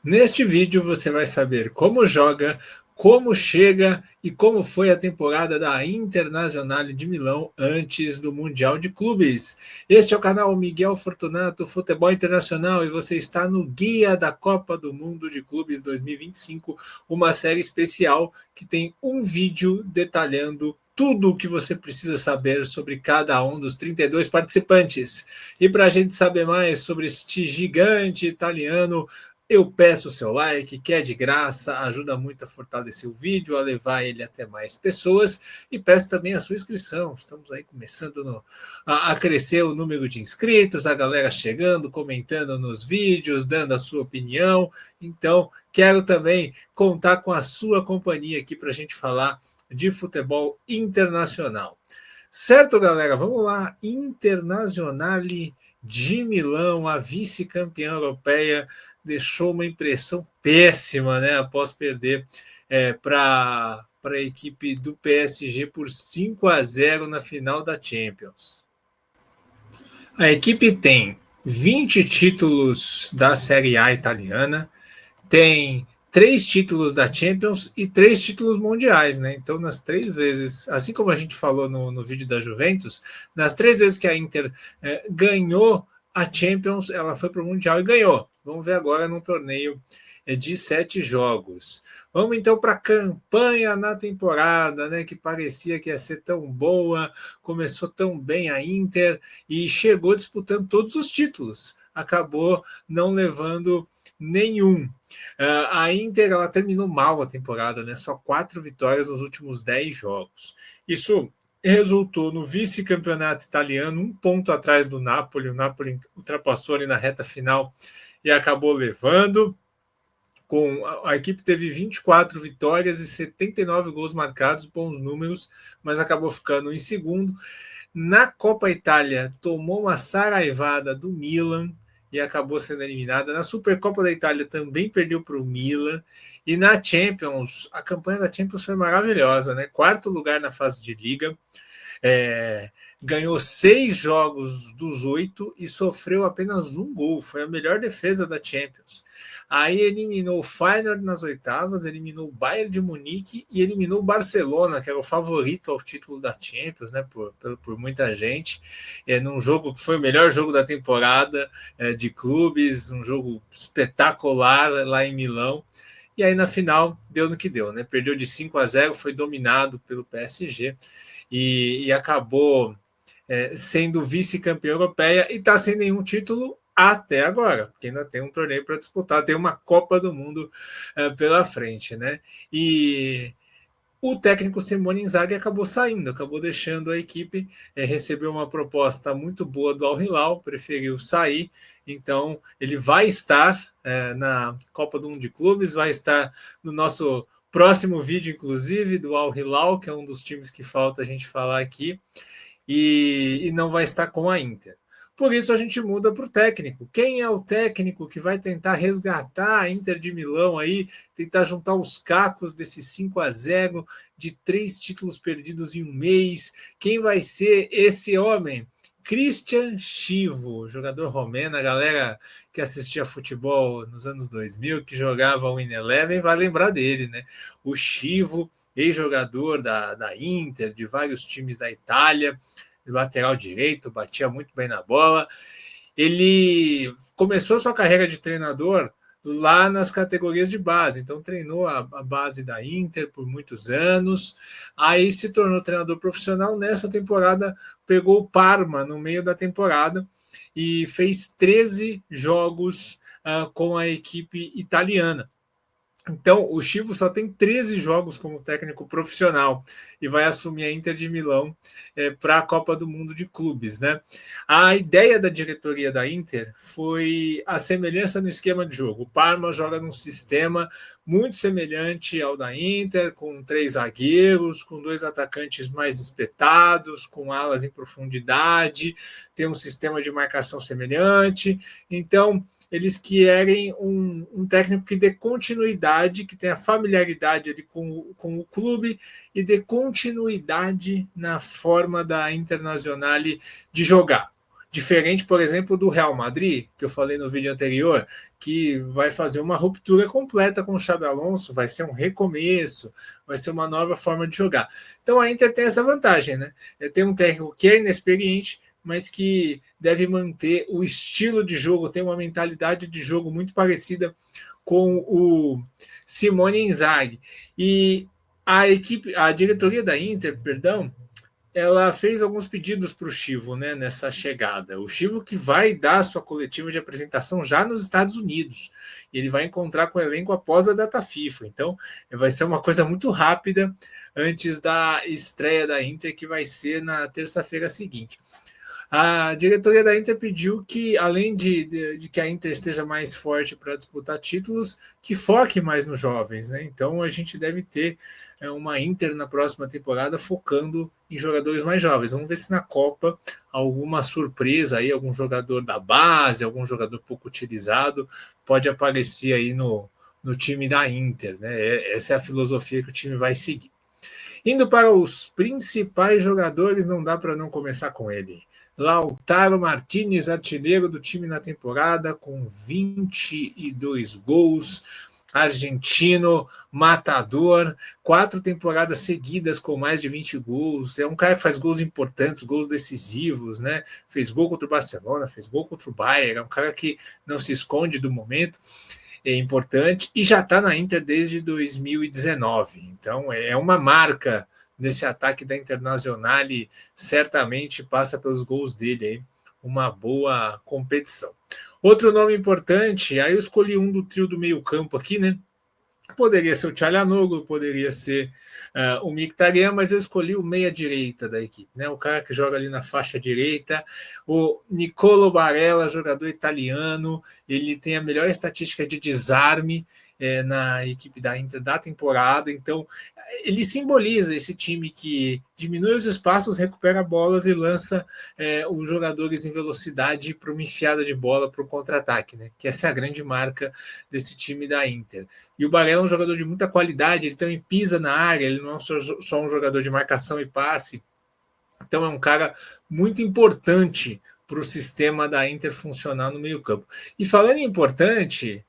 Neste vídeo você vai saber como joga, como chega e como foi a temporada da Internazionale de Milão antes do Mundial de Clubes. Este é o canal Miguel Fortunato Futebol Internacional e você está no Guia da Copa do Mundo de Clubes 2025, uma série especial que tem um vídeo detalhando tudo o que você precisa saber sobre cada um dos 32 participantes. E para a gente saber mais sobre este gigante italiano, eu peço o seu like, que é de graça, ajuda muito a fortalecer o vídeo, a levar ele até mais pessoas, e peço também a sua inscrição. Estamos aí começando a crescer o número de inscritos, a galera chegando, comentando nos vídeos, dando a sua opinião. Então, quero também contar com a sua companhia aqui para a gente falar de futebol internacional. Certo, galera? Vamos lá. Internazionale de Milão, a vice-campeã europeia, deixou uma impressão péssima, né? Após perder para a equipe do PSG por 5-0 na final da Champions. A equipe tem 20 títulos da Série A italiana, tem 3 títulos da Champions e 3 títulos mundiais, né? Então, nas 3 vezes, assim como a gente falou no vídeo da Juventus, nas 3 vezes que a Inter ganhou a Champions, ela foi para o Mundial e ganhou. Vamos ver agora num torneio de 7 jogos. Vamos então para a campanha na temporada, né? Que parecia que ia ser tão boa, começou tão bem a Inter e chegou disputando todos os títulos. Acabou não levando nenhum. A Inter ela terminou mal a temporada, né? Só 4 vitórias nos últimos 10 jogos. Isso resultou no vice-campeonato italiano, 1 ponto atrás do Napoli. O Napoli ultrapassou ali na reta final e acabou levando. A equipe teve 24 vitórias e 79 gols marcados, bons números, mas acabou ficando em segundo. Na Copa Itália, tomou uma saraivada do Milan e acabou sendo eliminada. Na Supercopa da Itália também perdeu para o Milan. E na Champions, a campanha da Champions foi maravilhosa, né? 4º lugar na fase de liga. Ganhou 6 jogos dos 8 e sofreu apenas 1 gol. Foi a melhor defesa da Champions. Aí eliminou o Feyenoord nas oitavas, eliminou o Bayern de Munique e eliminou o Barcelona, que era o favorito ao título da Champions, né, por muita gente, num jogo que foi o melhor jogo da temporada de clubes, um jogo espetacular lá em Milão. E aí na final deu no que deu, né? Perdeu de 5-0, foi dominado pelo PSG e acabou sendo vice-campeã europeia e está sem nenhum título até agora, porque ainda tem um torneio para disputar, tem uma Copa do Mundo pela frente, né? E o técnico Simone Inzaghi acabou saindo, acabou deixando a equipe, recebeu uma proposta muito boa do Al Hilal, preferiu sair, então ele vai estar na Copa do Mundo de Clubes, vai estar no nosso próximo vídeo, inclusive, do Al Hilal, que é um dos times que falta a gente falar aqui, e não vai estar com a Inter. Por isso a gente muda para o técnico. Quem é o técnico que vai tentar resgatar a Inter de Milão aí, tentar juntar os cacos desse 5-0 de 3 títulos perdidos em um mês? Quem vai ser esse homem? Christian Chivo, jogador romeno. A galera que assistia futebol nos anos 2000, que jogava o In-11, vai lembrar dele, né? O Chivo, ex-jogador da Inter, de vários times da Itália, lateral direito, batia muito bem na bola. Ele começou sua carreira de treinador lá nas categorias de base, então treinou a base da Inter por muitos anos, aí se tornou treinador profissional. Nessa temporada pegou o Parma no meio da temporada e fez 13 jogos com a equipe italiana. Então, o Chivo só tem 13 jogos como técnico profissional e vai assumir a Inter de Milão para a Copa do Mundo de Clubes, né? A ideia da diretoria da Inter foi a semelhança no esquema de jogo. O Parma joga num sistema muito semelhante ao da Inter, com 3 zagueiros, com 2 atacantes mais espetados, com alas em profundidade, tem um sistema de marcação semelhante. Então, eles querem um técnico que dê continuidade, que tenha familiaridade ali com o clube e dê continuidade na forma da Internazionale de jogar. Diferente, por exemplo, do Real Madrid, que eu falei no vídeo anterior, que vai fazer uma ruptura completa com o Xabi Alonso, vai ser um recomeço, vai ser uma nova forma de jogar. Então a Inter tem essa vantagem, né? Tem um técnico que é inexperiente, mas que deve manter o estilo de jogo, tem uma mentalidade de jogo muito parecida com o Simone Inzaghi. E a diretoria da Inter, perdão, ela fez alguns pedidos para o Chivo, né, nessa chegada. O Chivo que vai dar sua coletiva de apresentação já nos Estados Unidos. Ele vai encontrar com o elenco após a data FIFA. Então, vai ser uma coisa muito rápida antes da estreia da Inter, que vai ser na terça-feira seguinte. A diretoria da Inter pediu que, além de que a Inter esteja mais forte para disputar títulos, que foque mais nos jovens, né? Então a gente deve ter uma Inter na próxima temporada focando em jogadores mais jovens. Vamos ver se na Copa alguma surpresa aí, algum jogador da base, algum jogador pouco utilizado pode aparecer aí no time da Inter, né? Essa é a filosofia que o time vai seguir. Indo para os principais jogadores, não dá para não começar com ele. Lautaro Martinez, artilheiro do time na temporada, com 22 gols, argentino, matador, 4 temporadas seguidas com mais de 20 gols, é um cara que faz gols importantes, gols decisivos, né? Fez gol contra o Barcelona, fez gol contra o Bayern, é um cara que não se esconde do momento, é importante, e já está na Inter desde 2019, então é uma marca nesse ataque da Internacional e certamente passa pelos gols dele aí, uma boa competição. Outro nome importante, aí eu escolhi um do trio do meio campo aqui, né? Poderia ser o Çalhanoğlu, poderia ser o Mkhitaryan, mas eu escolhi o meia-direita da equipe, né? O cara que joga ali na faixa direita, o Nicolo Barella, jogador italiano, ele tem a melhor estatística de desarme na equipe da Inter da temporada, então ele simboliza esse time que diminui os espaços, recupera bolas e lança os jogadores em velocidade para uma enfiada de bola para o contra-ataque, né? Que essa é a grande marca desse time da Inter. E o Barella é um jogador de muita qualidade, ele também pisa na área, ele não é só um jogador de marcação e passe, então é um cara muito importante para o sistema da Inter funcionar no meio campo. E falando em importante,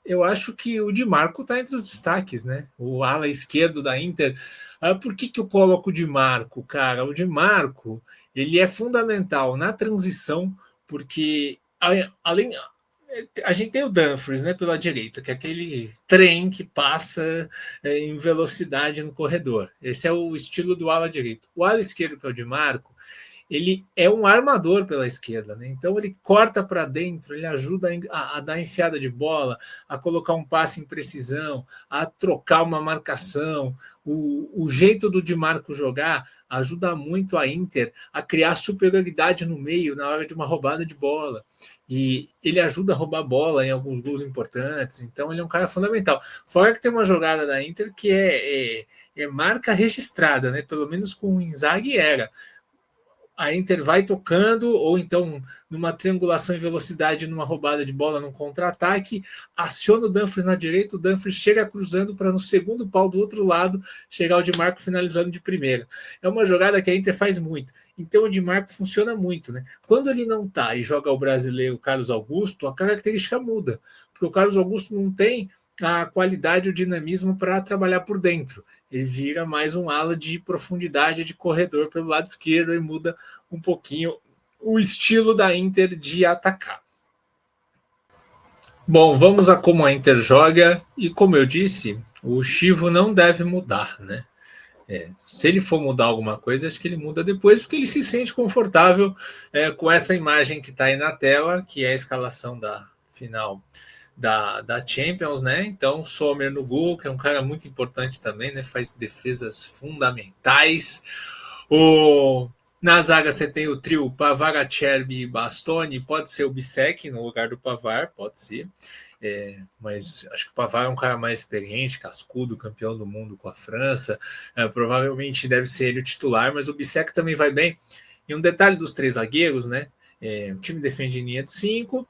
eu acho que o Di Marco está entre os destaques, né? O ala esquerdo da Inter. Por que eu coloco o Di Marco, cara? O Di Marco, ele é fundamental na transição, porque além a gente tem o Dumfries, né, pela direita, que é aquele trem que passa em velocidade no corredor. Esse é o estilo do ala direito. O ala esquerdo, que é o Di Marco, ele é um armador pela esquerda, né? Então ele corta para dentro, ele ajuda a dar enfiada de bola, a colocar um passe em precisão, a trocar uma marcação. O jeito do Di Marco jogar ajuda muito a Inter a criar superioridade no meio na hora de uma roubada de bola. E ele ajuda a roubar bola em alguns gols importantes, então ele é um cara fundamental. Fora que tem uma jogada da Inter que é marca registrada, né? Pelo menos com o Inzaghi era. A Inter vai tocando, ou então numa triangulação em velocidade, numa roubada de bola, num contra-ataque, aciona o Dumfries na direita, o Dumfries chega cruzando para no segundo pau do outro lado chegar o Di Marco finalizando de primeira. É uma jogada que a Inter faz muito. Então o Di Marco funciona muito, né? Quando ele não tá e joga o brasileiro Carlos Augusto, a característica muda, porque o Carlos Augusto não tem a qualidade e o dinamismo para trabalhar por dentro. Ele vira mais um ala de profundidade de corredor pelo lado esquerdo e muda um pouquinho o estilo da Inter de atacar. Bom, vamos a como a Inter joga e, como eu disse, o Chivo não deve mudar, né? Se ele for mudar alguma coisa, acho que ele muda depois, porque ele se sente confortável com essa imagem que está aí na tela, que é a escalação da final da Champions, né? Então, Sommer no gol, que é um cara muito importante também, né? Faz defesas fundamentais. Na zaga você tem o trio Pavard, Acerbi e Bastoni. Pode ser o Bissek no lugar do Pavard, pode ser. Mas acho que o Pavard é um cara mais experiente, cascudo, campeão do mundo com a França. Provavelmente deve ser ele o titular, mas o Bissek também vai bem. E um detalhe dos 3 zagueiros, né? O time defende em linha de 5,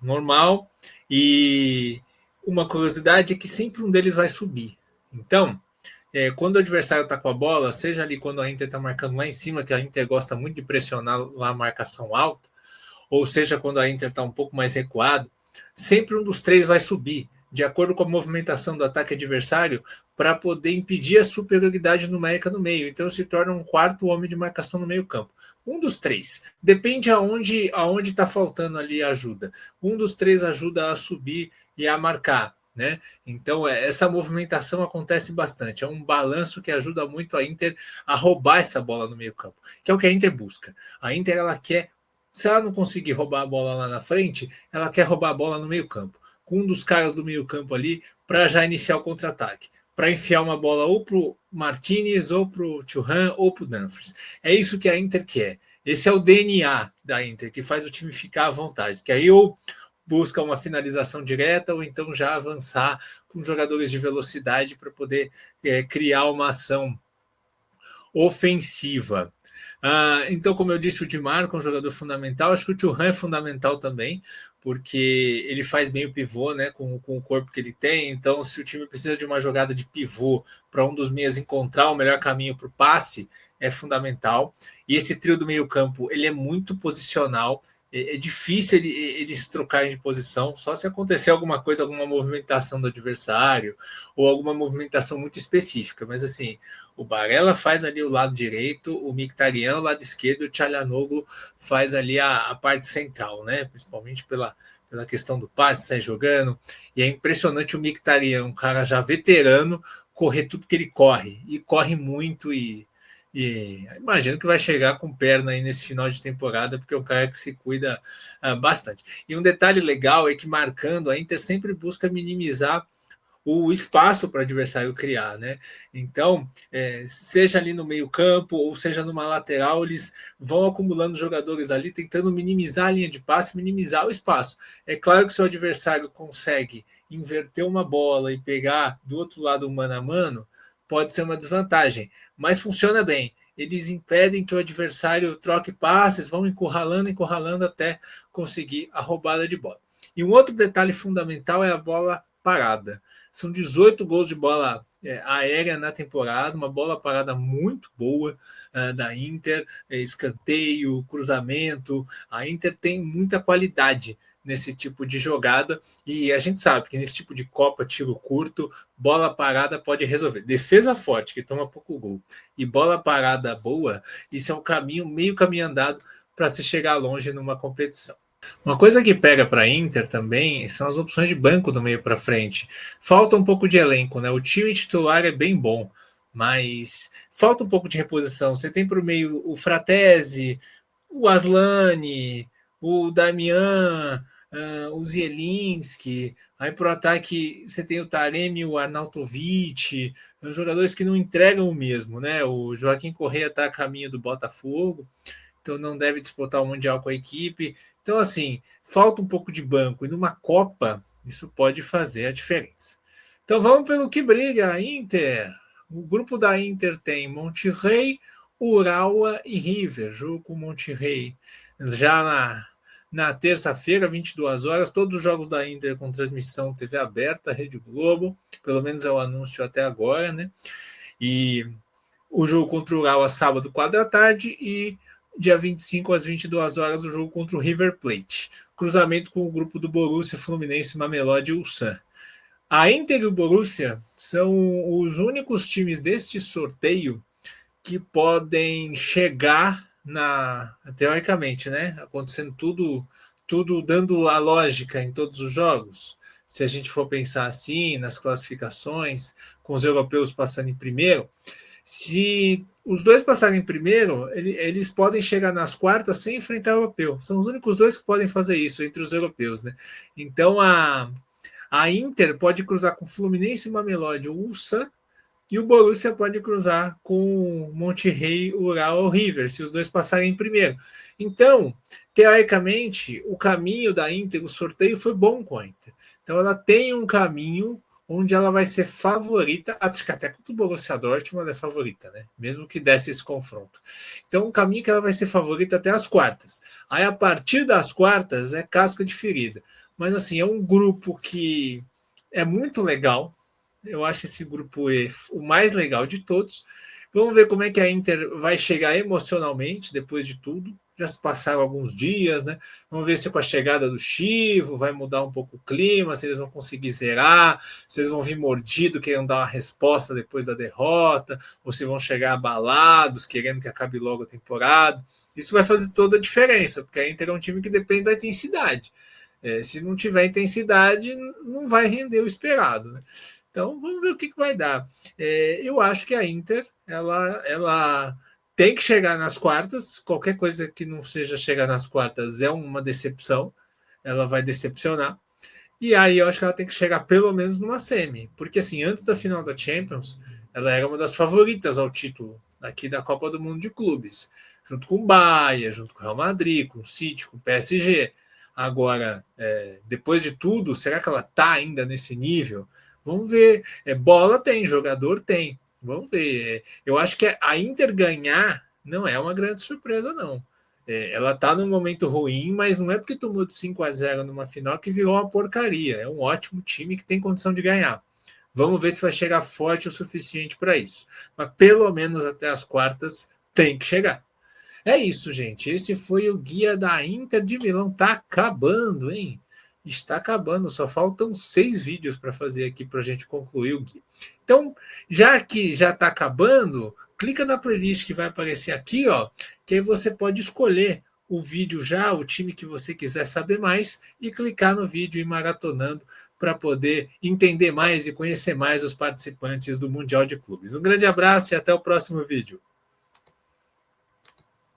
normal. E uma curiosidade é que sempre um deles vai subir. Então, quando o adversário está com a bola, seja ali quando a Inter está marcando lá em cima, que a Inter gosta muito de pressionar lá a marcação alta, ou seja quando a Inter está um pouco mais recuado, sempre um dos três vai subir, de acordo com a movimentação do ataque adversário, para poder impedir a superioridade numérica no meio. Então se torna um quarto homem de marcação no meio campo. Um dos três. Depende aonde está faltando ali a ajuda. Um dos três ajuda a subir e a marcar. Né? Então, essa movimentação acontece bastante. É um balanço que ajuda muito a Inter a roubar essa bola no meio campo, que é o que a Inter busca. A Inter, ela quer, se ela não conseguir roubar a bola lá na frente, ela quer roubar a bola no meio campo, com um dos caras do meio campo ali, para já iniciar o contra-ataque, para enfiar uma bola ou para o Martinez, ou para o Thuram, ou para o Dumfries. É isso que a Inter quer. Esse é o DNA da Inter, que faz o time ficar à vontade. Que aí busca uma finalização direta ou então já avançar com jogadores de velocidade para poder criar uma ação ofensiva. Então, como eu disse, o Di Marco é um jogador fundamental. Acho que o Thuram é fundamental também, porque ele faz bem o pivô, né, com o corpo que ele tem. Então, se o time precisa de uma jogada de pivô para um dos meias encontrar o melhor caminho para o passe, é fundamental. E esse trio do meio campo, ele é muito posicional. É difícil eles trocarem de posição, só se acontecer alguma coisa, alguma movimentação do adversário, ou alguma movimentação muito específica. Mas assim, o Barella faz ali o lado direito, o Mkhitaryan o lado esquerdo, o Çalhanoğlu faz ali a parte central, né? Principalmente pela questão do passe, sai jogando. E é impressionante o Mkhitaryan, um cara já veterano, correr tudo que ele corre. E corre muito e imagino que vai chegar com perna aí nesse final de temporada, porque é um cara que se cuida bastante. E um detalhe legal é que marcando, a Inter sempre busca minimizar o espaço para o adversário criar, né? Então, seja ali no meio campo ou seja numa lateral, eles vão acumulando jogadores ali, tentando minimizar a linha de passe, minimizar o espaço. É claro que se o adversário consegue inverter uma bola e pegar do outro lado um mano a mano, pode ser uma desvantagem, mas funciona bem. Eles impedem que o adversário troque passes, vão encurralando até conseguir a roubada de bola. E um outro detalhe fundamental é a bola parada. São 18 gols de bola aérea na temporada, uma bola parada muito boa da Inter, escanteio, cruzamento. A Inter tem muita qualidade nesse tipo de jogada, e a gente sabe que nesse tipo de Copa, tiro curto, bola parada pode resolver. Defesa forte, que toma pouco gol, e bola parada boa, isso é um caminho, meio caminho andado para se chegar longe numa competição. Uma coisa que pega para a Inter também são as opções de banco do meio para frente. Falta um pouco de elenco, né? O time titular é bem bom, mas falta um pouco de reposição. Você tem para o meio o Fratesi, o Aslani, o Damian, o Zielinski. Aí para o ataque você tem o Taremi, o Arnautovic, jogadores que não entregam o mesmo, né? O Joaquim Correa está a caminho do Botafogo, então não deve disputar o Mundial com a equipe. Então, assim, falta um pouco de banco. E numa Copa, isso pode fazer a diferença. Então, vamos pelo que briga a Inter. O grupo da Inter tem Monterrey, Urawa e River. Jogo com Monterrey já na terça-feira, 22 horas. Todos os jogos da Inter com transmissão TV aberta, Rede Globo. Pelo menos é o anúncio até agora, né? E o jogo contra o Urawa, sábado, 4 da tarde. E dia 25 às 22 horas, o jogo contra o River Plate. Cruzamento com o grupo do Borussia, Fluminense, Mamelodi e Ulsan. A Inter e o Borussia são os únicos times deste sorteio que podem chegar teoricamente, né? Acontecendo tudo dando a lógica em todos os jogos. Se a gente for pensar assim, nas classificações, com os europeus passando em primeiro, se os dois passarem em primeiro, eles podem chegar nas quartas sem enfrentar o europeu. São os únicos dois que podem fazer isso entre os europeus, né? Então a Inter pode cruzar com Fluminense, Mamelodi ou Ulsan, e o Borussia pode cruzar com Monterrey, Urawa ou River, se os dois passarem em primeiro. Então, teoricamente, o caminho da Inter, o sorteio foi bom com a Inter. Então ela tem um caminho onde ela vai ser favorita, acho que até contra o Borussia Dortmund ela é favorita, né? Mesmo que desse esse confronto. Então, um caminho que ela vai ser favorita até as quartas. Aí, a partir das quartas, é casca de ferida. Mas, assim, é um grupo que é muito legal. Eu acho esse grupo o mais legal de todos. Vamos ver como é que a Inter vai chegar emocionalmente depois de tudo. já se passaram alguns dias, né? Vamos ver se com a chegada do Chivo vai mudar um pouco o clima, se eles vão conseguir zerar, se eles vão vir mordido querendo dar uma resposta depois da derrota, ou se vão chegar abalados, querendo que acabe logo a temporada. Isso vai fazer toda a diferença, porque a Inter é um time que depende da intensidade. Se não tiver intensidade, não vai render o esperado, né? Então, vamos ver o que vai dar. Eu acho que a Inter, ela tem que chegar nas quartas. Qualquer coisa que não seja chegar nas quartas é uma decepção. Ela vai decepcionar. E aí eu acho que ela tem que chegar pelo menos numa semi. Porque assim, antes da final da Champions, ela era uma das favoritas ao título aqui da Copa do Mundo de Clubes. Junto com o Bayern, junto com o Real Madrid, com o City, com o PSG. Agora, depois de tudo, será que ela está ainda nesse nível? Vamos ver. Bola tem, jogador tem. Vamos ver. Eu acho que a Inter ganhar não é uma grande surpresa, não. Ela está num momento ruim, mas não é porque tomou de 5-0 numa final que virou uma porcaria. É um ótimo time que tem condição de ganhar. Vamos ver se vai chegar forte o suficiente para isso. Mas pelo menos até as quartas tem que chegar. É isso, gente. Esse foi o guia da Inter de Milão. Tá acabando, hein? Está acabando. Só faltam 6 vídeos para fazer aqui para a gente concluir o guia. Então, já que já está acabando, clica na playlist que vai aparecer aqui, ó, que aí você pode escolher o vídeo já, o time que você quiser saber mais, e clicar no vídeo e maratonando para poder entender mais e conhecer mais os participantes do Mundial de Clubes. Um grande abraço e até o próximo vídeo.